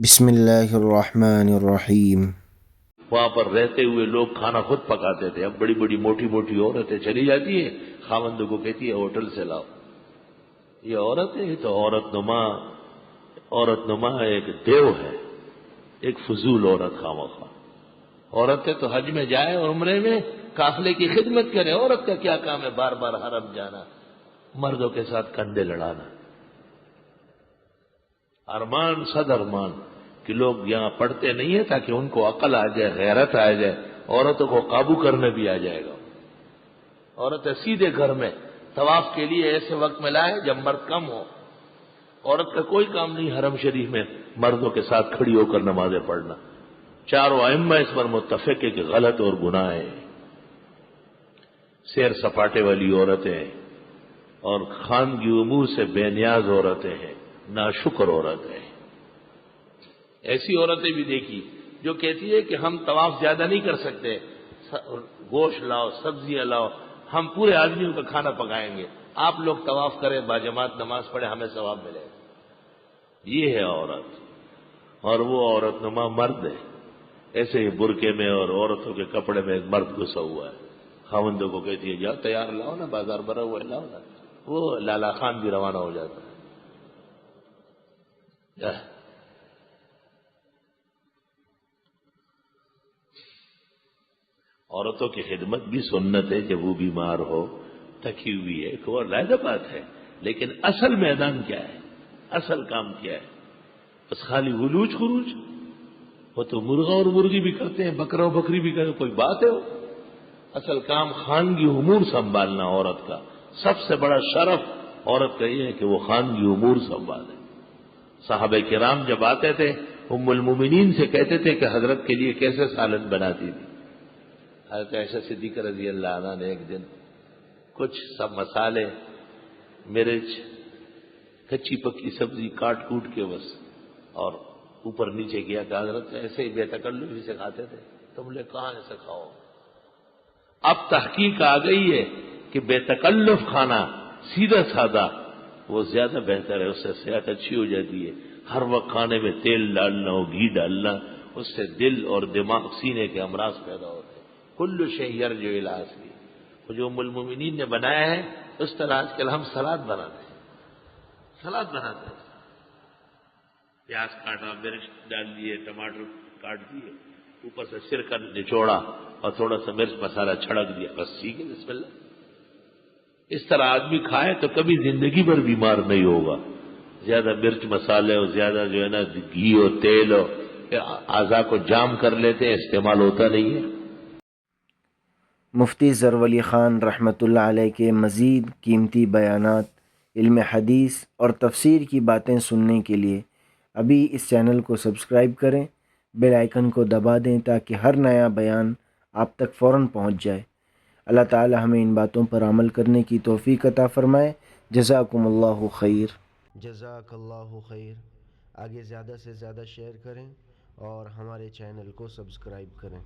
بسم اللہ الرحمن الرحیم۔ وہاں پر رہتے ہوئے لوگ کھانا خود پکاتے تھے. اب بڑی بڑی موٹی موٹی عورتیں چلی جاتی ہیں، خاوند کو کہتی ہے ہوٹل سے لاؤ. یہ عورت ہے تو عورت نما ایک دیو ہے، ایک فضول عورت خامخواہ. عورت ہے تو حج میں جائے اور عمرے میں قافلے کی خدمت کرے. عورت کا کیا کام ہے بار بار حرم جانا، مردوں کے ساتھ کندھے لڑانا. ارمان صد ارمان کہ لوگ یہاں پڑھتے نہیں ہیں تاکہ ان کو عقل آ جائے، غیرت آ جائے، عورتوں کو قابو کرنے بھی آ جائے گا. عورتیں سیدھے گھر میں طواف کے لیے ایسے وقت میں لائے جب مرد کم ہو. عورت کا کوئی کام نہیں حرم شریف میں مردوں کے ساتھ کھڑی ہو کر نمازیں پڑھنا. چاروں ائمہ اس پر متفق ہے کہ غلط اور گناہ ہے. سیر سپاٹے والی عورتیں اور خانگی امور سے بے نیاز عورتیں ہیں، ناشکر عورتیں ہیں. ایسی عورتیں بھی دیکھی جو کہتی ہے کہ ہم طواف زیادہ نہیں کر سکتے، گوشت لاؤ، سبزیاں لاؤ، ہم پورے آدمیوں کا کھانا پکائیں گے، آپ لوگ طواف کریں، باجماعت نماز پڑھیں، ہمیں ثواب ملے گا. یہ ہے عورت. اور وہ عورت نما مرد ہے. ایسے ہی برقعے میں اور عورتوں کے کپڑے میں ایک مرد گھسا ہوا ہے. خاوندوں کو کہتی ہے جاؤ تیار لاؤ نا، بازار بھرا ہوا ہے لاؤ نا. وہ لالا خان بھی روانہ ہو جاتا ہے. عورتوں کی خدمت بھی سنت ہے جب وہ بیمار ہو، تھکی ہوئی ہے، ایک اور علیحدہ بات ہے. لیکن اصل میدان کیا ہے، اصل کام کیا ہے؟ بس خالی ولوج خروج. وہ تو مرغا اور مرغی بھی کرتے ہیں، بکرا اور بکری بھی کرتے ہیں، کوئی بات ہے وہ؟ اصل کام خانگی امور سنبھالنا. عورت کا سب سے بڑا شرف عورت کا یہ ہے کہ وہ خانگی امور سنبھالے. صحابہ کرام جب آتے تھے ام المومنین سے کہتے تھے کہ حضرت کے لیے کیسے سالن بناتی تھی. حضرت عائشہ صدیقہ رضی اللہ عنہ نے ایک دن کچھ سب مسالے، مرچ، کچی پکی سبزی کاٹ کوٹ کے بس اور اوپر نیچے کیا کہ حضرت ایسے ہی بے تکلفی سے کھاتے تھے. تم لے کہاں ایسے کھاؤ؟ اب تحقیق آ گئی ہے کہ بے تکلف کھانا، سیدھا سادہ، وہ زیادہ بہتر ہے. اس سے صحت اچھی ہو جاتی ہے. ہر وقت کھانے میں تیل ڈالنا اور گھی ڈالنا، اس سے دل اور دماغ، سینے کے امراض پیدا ہوتے ہیں. کل شیء یرجع الی اصلہ. وہ جو ام المومنین نے بنایا ہے اس طرح آج کل ہم سلاد بناتے ہیں. سلاد بناتے ہیں، پیاز کاٹا، مرچ ڈال دیے، ٹماٹر کاٹ دیے، اوپر سے سرکہ نچوڑا اور تھوڑا سا مرچ مسالہ چھڑک دیا، بس ٹھیک ہے، بسم اللہ. اس طرح آدمی کھائے تو کبھی زندگی بھر بیمار نہیں ہوگا. زیادہ مرچ مسالے اور زیادہ جو ہے نا گھی اور تیل اور اعضاء کو جام کر لیتے ہیں، استعمال ہوتا نہیں ہے. مفتی ظفرعلی خان رحمۃ اللہ علیہ کے مزید قیمتی بیانات، علم حدیث اور تفسیر کی باتیں سننے کے لیے ابھی اس چینل کو سبسکرائب کریں، بیل آئیکن کو دبا دیں تاکہ ہر نیا بیان آپ تک فوراً پہنچ جائے. اللہ تعالی ہمیں ان باتوں پر عمل کرنے کی توفیق عطا فرمائے. جزاکم اللہ خیر. جزاک اللہ خیر. آگے زیادہ سے زیادہ شیئر کریں اور ہمارے چینل کو سبسکرائب کریں.